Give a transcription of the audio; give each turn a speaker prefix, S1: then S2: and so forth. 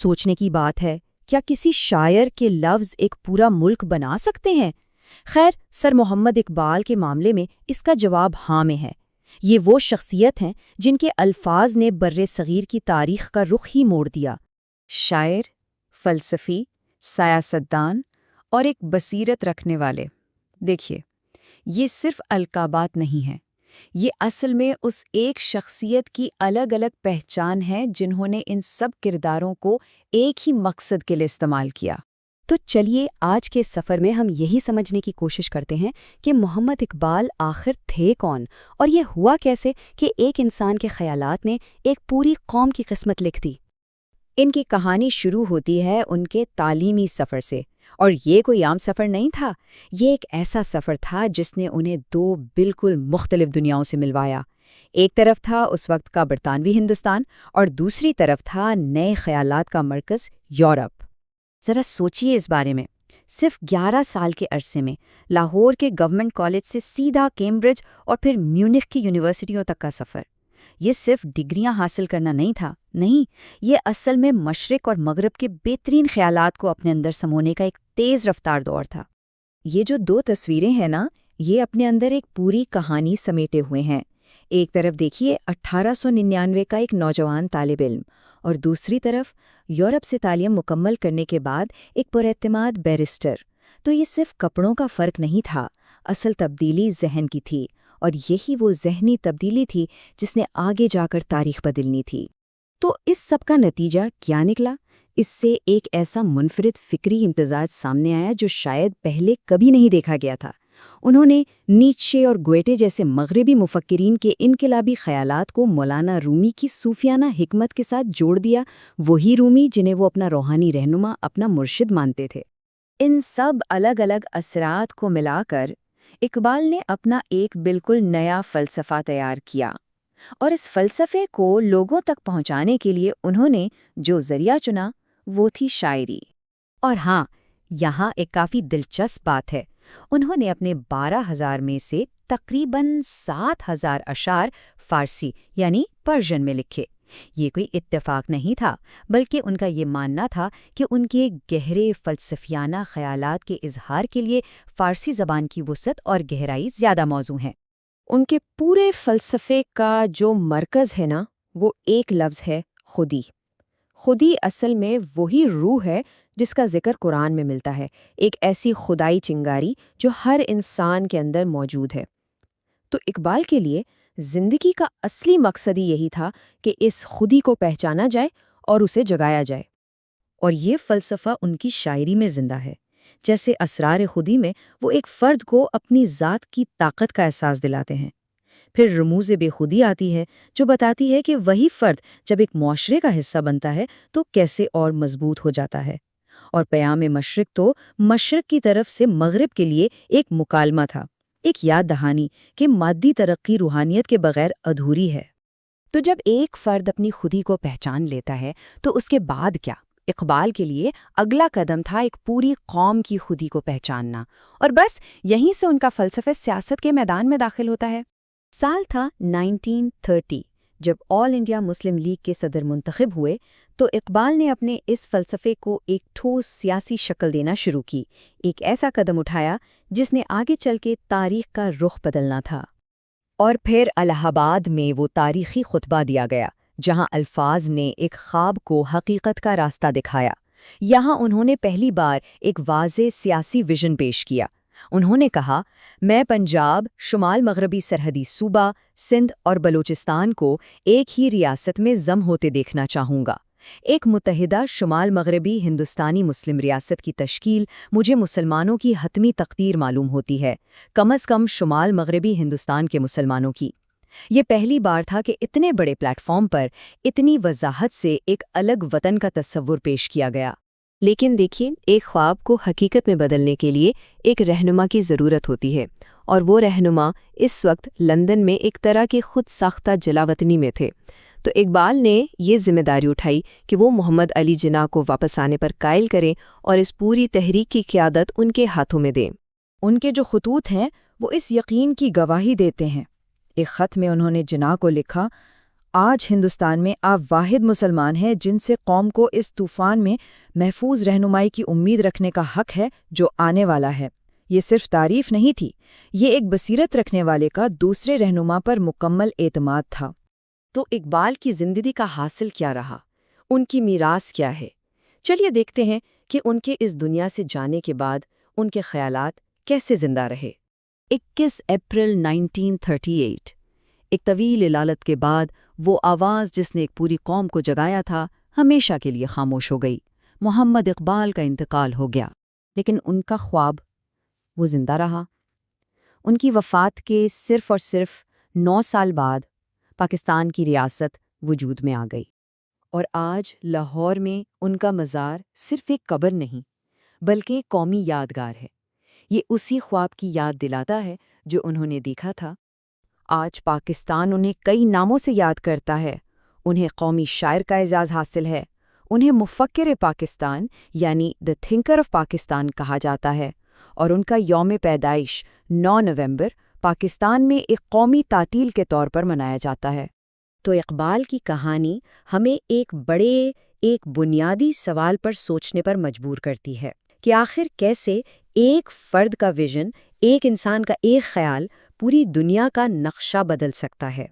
S1: سوچنے کی بات ہے، کیا کسی شاعر کے لفظ ایک پورا ملک بنا سکتے ہیں؟ خیر، سر محمد اقبال کے معاملے میں اس کا جواب ہاں میں ہے۔ یہ وہ شخصیت ہیں جن کے الفاظ نے بر صغیر کی تاریخ کا رخ ہی موڑ دیا۔
S2: شاعر، فلسفی، سیاستدان اور ایک بصیرت رکھنے والے۔ دیکھیے، یہ صرف القابات نہیں ہیں، یہ اصل میں اس ایک شخصیت کی الگ الگ پہچان ہے جنہوں نے ان سب کرداروں کو ایک ہی مقصد کے لیے استعمال کیا۔
S1: تو چلیے آج کے سفر میں ہم یہی سمجھنے کی کوشش کرتے ہیں کہ محمد اقبال آخر تھے کون، اور یہ ہوا کیسے کہ ایک انسان کے خیالات نے ایک پوری قوم کی قسمت لکھ دی۔ ان کی کہانی شروع ہوتی ہے ان کے تعلیمی سفر سے، اور یہ کوئی عام سفر نہیں تھا، یہ ایک ایسا سفر تھا جس نے انہیں دو بالکل مختلف دنیاؤں سے ملوایا۔ ایک طرف تھا اس وقت کا برطانوی ہندوستان، اور دوسری طرف تھا نئے خیالات کا مرکز یورپ۔ ذرا سوچئے اس بارے میں، صرف 11 سال کے عرصے میں لاہور کے گورنمنٹ کالج سے سیدھا کیمبرج اور پھر میونخ کی یونیورسٹیوں تک کا سفر۔ یہ صرف ڈگریاں حاصل کرنا نہیں تھا، نہیں، یہ اصل میں مشرق اور مغرب کے بہترین خیالات کو اپنے اندر سمونے کا ایک تیز رفتار دور تھا۔ یہ جو دو تصویریں ہیں نا، یہ اپنے اندر ایک پوری کہانی سمیٹے ہوئے ہیں۔ ایک طرف دیکھیے 1899 کا ایک نوجوان طالب علم، اور دوسری طرف یورپ سے تعلیم مکمل کرنے کے بعد ایک پراعتماد بیرسٹر۔ تو یہ صرف کپڑوں کا فرق نہیں تھا، اصل تبدیلی ذہن کی تھی، اور یہی وہ ذہنی تبدیلی تھی جس نے آگے جا کر تاریخ بدلنی تھی۔ تو اس سب کا نتیجہ کیا نکلا؟ اس سے ایک ایسا منفرد فکری امتزاج سامنے آیا جو شاید پہلے کبھی نہیں دیکھا گیا تھا۔ انہوں نے نیچے اور گویٹے جیسے مغربی مفکرین کے انقلابی خیالات کو مولانا رومی کی صوفیانہ حکمت کے ساتھ جوڑ دیا، وہی رومی جنہیں وہ اپنا روحانی رہنما، اپنا مرشد مانتے تھے۔ ان سب الگ الگ اثرات کو ملا کر اقبال نے اپنا ایک بالکل نیا فلسفہ تیار کیا، اور اس فلسفے کو لوگوں تک پہنچانے کے لیے انہوں نے جو ذریعہ چنا وہ تھی شاعری۔ اور ہاں، یہاں ایک کافی دلچسپ بات ہے، انہوں نے اپنے 12,000 میں سے تقریباً 7,000 اشعار فارسی یعنی پرشین میں لکھے۔ یہ کوئی اتفاق نہیں تھا، بلکہ ان کا یہ ماننا تھا کہ ان کے گہرے فلسفیانہ خیالات کے اظہار کے لیے فارسی زبان کی وسعت اور گہرائی زیادہ موزوں ہے۔ ان کے پورے فلسفے کا جو مرکز ہے نا، وہ ایک لفظ ہے خودی۔ خودی اصل میں وہی روح ہے جس کا ذکر قرآن میں ملتا ہے، ایک ایسی خدائی چنگاری جو ہر انسان کے اندر موجود ہے۔ تو اقبال کے لیے زندگی کا اصلی مقصد ہی یہی تھا کہ اس خودی کو پہچانا جائے اور اسے جگایا جائے۔ اور یہ فلسفہ ان کی شاعری میں زندہ ہے۔ جیسے اسرار خودی میں وہ ایک فرد کو اپنی ذات کی طاقت کا احساس دلاتے ہیں۔ پھر رموز بے خودی آتی ہے جو بتاتی ہے کہ وہی فرد جب ایک معاشرے کا حصہ بنتا ہے تو کیسے اور مضبوط ہو جاتا ہے۔ اور پیام مشرق تو مشرق کی طرف سے مغرب کے لیے ایک مکالمہ تھا، ایک یاد دہانی کہ مادی ترقی روحانیت کے بغیر ادھوری ہے۔ تو جب ایک فرد اپنی خودی کو پہچان لیتا ہے تو اس کے بعد کیا؟ اقبال کے لیے اگلا قدم تھا ایک پوری قوم کی خودی کو پہچاننا، اور بس یہیں سے ان کا فلسفہ سیاست کے میدان میں داخل ہوتا ہے۔ سال تھا 1930 جب آل انڈیا مسلم لیگ کے صدر منتخب ہوئے، تو اقبال نے اپنے اس فلسفے کو ایک ٹھوس سیاسی شکل دینا شروع کی، ایک ایسا قدم اٹھایا جس نے آگے چل کے تاریخ کا رخ بدلنا تھا۔ اور پھر الہ آباد میں وہ تاریخی خطبہ دیا گیا جہاں الفاظ نے ایک خواب کو حقیقت کا راستہ دکھایا۔ یہاں انہوں نے پہلی بار ایک واضح سیاسی ویژن پیش کیا۔ انہوں نے کہا، میں پنجاب، شمال مغربی سرحدی صوبہ، سندھ اور بلوچستان کو ایک ہی ریاست میں ضم ہوتے دیکھنا چاہوں گا۔ ایک متحدہ شمال مغربی ہندوستانی مسلم ریاست کی تشکیل مجھے مسلمانوں کی حتمی تقدیر معلوم ہوتی ہے، کم از کم شمال مغربی ہندوستان کے مسلمانوں کی۔ یہ پہلی بار تھا کہ اتنے بڑے پلیٹ فارم پر اتنی وضاحت سے ایک الگ وطن کا تصور پیش کیا گیا۔ لیکن دیکھیے، ایک خواب کو حقیقت میں بدلنے کے لیے ایک رہنما کی ضرورت ہوتی ہے، اور وہ رہنما اس وقت لندن میں ایک طرح کے خود ساختہ جلاوطنی میں تھے۔ تو اقبال نے یہ ذمہ داری اٹھائی کہ وہ محمد علی جناح کو واپس آنے پر قائل کریں اور اس پوری تحریک کی قیادت ان کے ہاتھوں میں دیں۔ ان کے جو خطوط ہیں وہ اس یقین کی گواہی دیتے ہیں۔ ایک خط میں انہوں نے جناح کو لکھا،
S2: آج ہندوستان میں آپ واحد مسلمان ہیں جن سے قوم کو اس طوفان میں محفوظ رہنمائی کی امید رکھنے کا حق ہے جو آنے والا ہے۔ یہ صرف تعریف نہیں تھی، یہ ایک بصیرت رکھنے والے کا دوسرے رہنما پر مکمل اعتماد تھا۔
S1: تو اقبال کی زندگی کا حاصل کیا رہا؟ ان کی میراث کیا ہے؟ چلیے دیکھتے ہیں کہ ان کے اس دنیا سے جانے کے بعد ان کے خیالات کیسے زندہ رہے۔ 21 اپریل 1938 ایک طویل علالت کے بعد وہ آواز جس نے ایک پوری قوم کو جگایا تھا ہمیشہ کے لیے خاموش ہو گئی۔ محمد اقبال کا انتقال ہو گیا، لیکن ان کا خواب وہ زندہ رہا۔ ان کی وفات کے صرف اور صرف 9 سال بعد پاکستان کی ریاست وجود میں آ گئی، اور آج لاہور میں ان کا مزار صرف ایک قبر نہیں بلکہ ایک قومی یادگار ہے۔ یہ اسی خواب کی یاد دلاتا ہے جو انہوں نے دیکھا تھا۔ آج پاکستان انہیں کئی ناموں سے یاد کرتا ہے۔ انہیں قومی شاعر کا اعزاز حاصل ہے، انہیں مفکر پاکستان یعنی دی تھنکر آف پاکستان کہا جاتا ہے، اور ان کا یوم پیدائش 9 نومبر پاکستان میں ایک قومی تعطیل کے طور پر منایا جاتا ہے۔ تو اقبال کی کہانی ہمیں ایک بنیادی سوال پر سوچنے پر مجبور کرتی ہے کہ آخر کیسے ایک فرد کا ویژن، ایک انسان کا ایک خیال پوری دنیا کا نقشہ بدل سکتا ہے۔